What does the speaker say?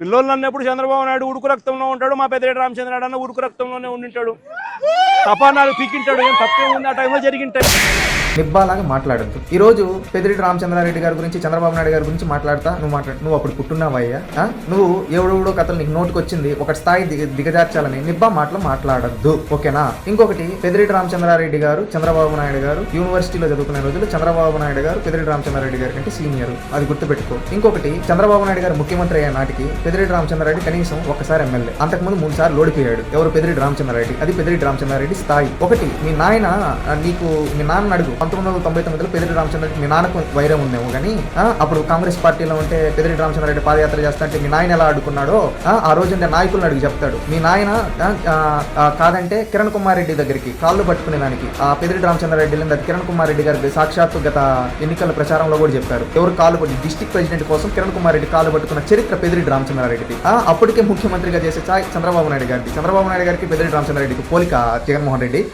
పిల్లోళ్ళు అన్నప్పుడు చంద్రబాబు నాయుడు ఉడుకు రక్తంలో ఉంటాడు, మా పెద్దిరెడ్డి రామచంద్రరాడు అన్న ఉడుకు రక్తంలోనే ఉండింటాడు. తపానాలు పీకింటాడు, ఏం తప్పే ఉంది ఆ టైంలో జరిగింటాయి. నిబ్బాలాగా మాట్లాడద్దు. ఈ రోజు పెద్దిరెడ్డి రామచంద్రారెడ్డి గారి గురించి, చంద్రబాబు నాయుడు గారి గురించి మాట్లాడతా నువ్వు అప్పుడు పుట్టున్నావయ్యా. నువ్వు ఎవడెవడో కథలు నీకు నోటికి వచ్చింది ఒక స్థాయి దిగజార్చాలని నిబ్బా మాటలు మాట్లాడద్దు, ఓకేనా? ఇంకొకటి, పెద్దిరెడ్డి రామచంద్రారెడ్డి గారు చంద్రబాబు నాయుడు గారు యూనివర్సిటీలో చదువుకునే రోజులు చంద్రబాబు నాయుడు గారు పెద్దిరెడ్డి రామచంద్రారెడ్డి గారి కంటే సీనియర్, అది గుర్తుపెట్టుకో. ఇంకొకటి, చంద్రబాబు నాయుడు గారు ముఖ్యమంత్రి అయ్యే నాటికి పెద్దిరెడ్డి రామచంద్రారెడ్డి కనీసం ఒక్కసారి ఎమ్మెల్యే, అంతకుముందు 3 సార్లు ఓడిపోయాడు. ఎవరు? పెద్దిరెడ్డి రామచంద్రారెడ్డి. అది పెద్దిరెడ్డి రామచంద్రారెడ్డి స్థాయి. ఒకటి, మీ నాయన మీ నాన్న అడుగు, 1999లో పెద్దిరెడ్డి రామచంద్రారెడ్డి మీ నాన్నకు వైరం ఉందేమో కానీ అప్పుడు కాంగ్రెస్ పార్టీలో ఉంటే పెద్దిరెడ్డి రామచంద్రారెడ్డి పాదయాత్ర చేస్తా అంటే మీ నాయన ఎలా అడుగున్నాడో ఆ రోజు నాయకులను అడిగి చెప్తాడు. మీ నాయన కాదంటే కిరణ్ కుమార్ రెడ్డి దగ్గరికి కాళ్ళు పట్టుకునే దానికి ఆ పెద్దిరెడ్డి రామచంద్రారెడ్డి లేదా కిరణ్ కుమార్ రెడ్డి గారికి సాక్షాత్తు గత ఎన్నికల ప్రచారంలో కూడా చెప్పారు. ఎవరు కాళ్ళు పట్టి డిస్టిక్ ప్రెసిడెంట్ కోసం కిరణ్ కుమార్ రెడ్డి కాళ్ళు పట్టుకున్న చరిత్ర పెద్దిరెడ్డి రామచంద్రారెడ్డిది. అప్పటికే ముఖ్యమంత్రిగా చేసే చంద్రబాబు నాయుడు గారికి పెద్దిరెడ్డి రామచంద్రారెడ్డికి పోలిక జగన్మోహన్ రెడ్డి.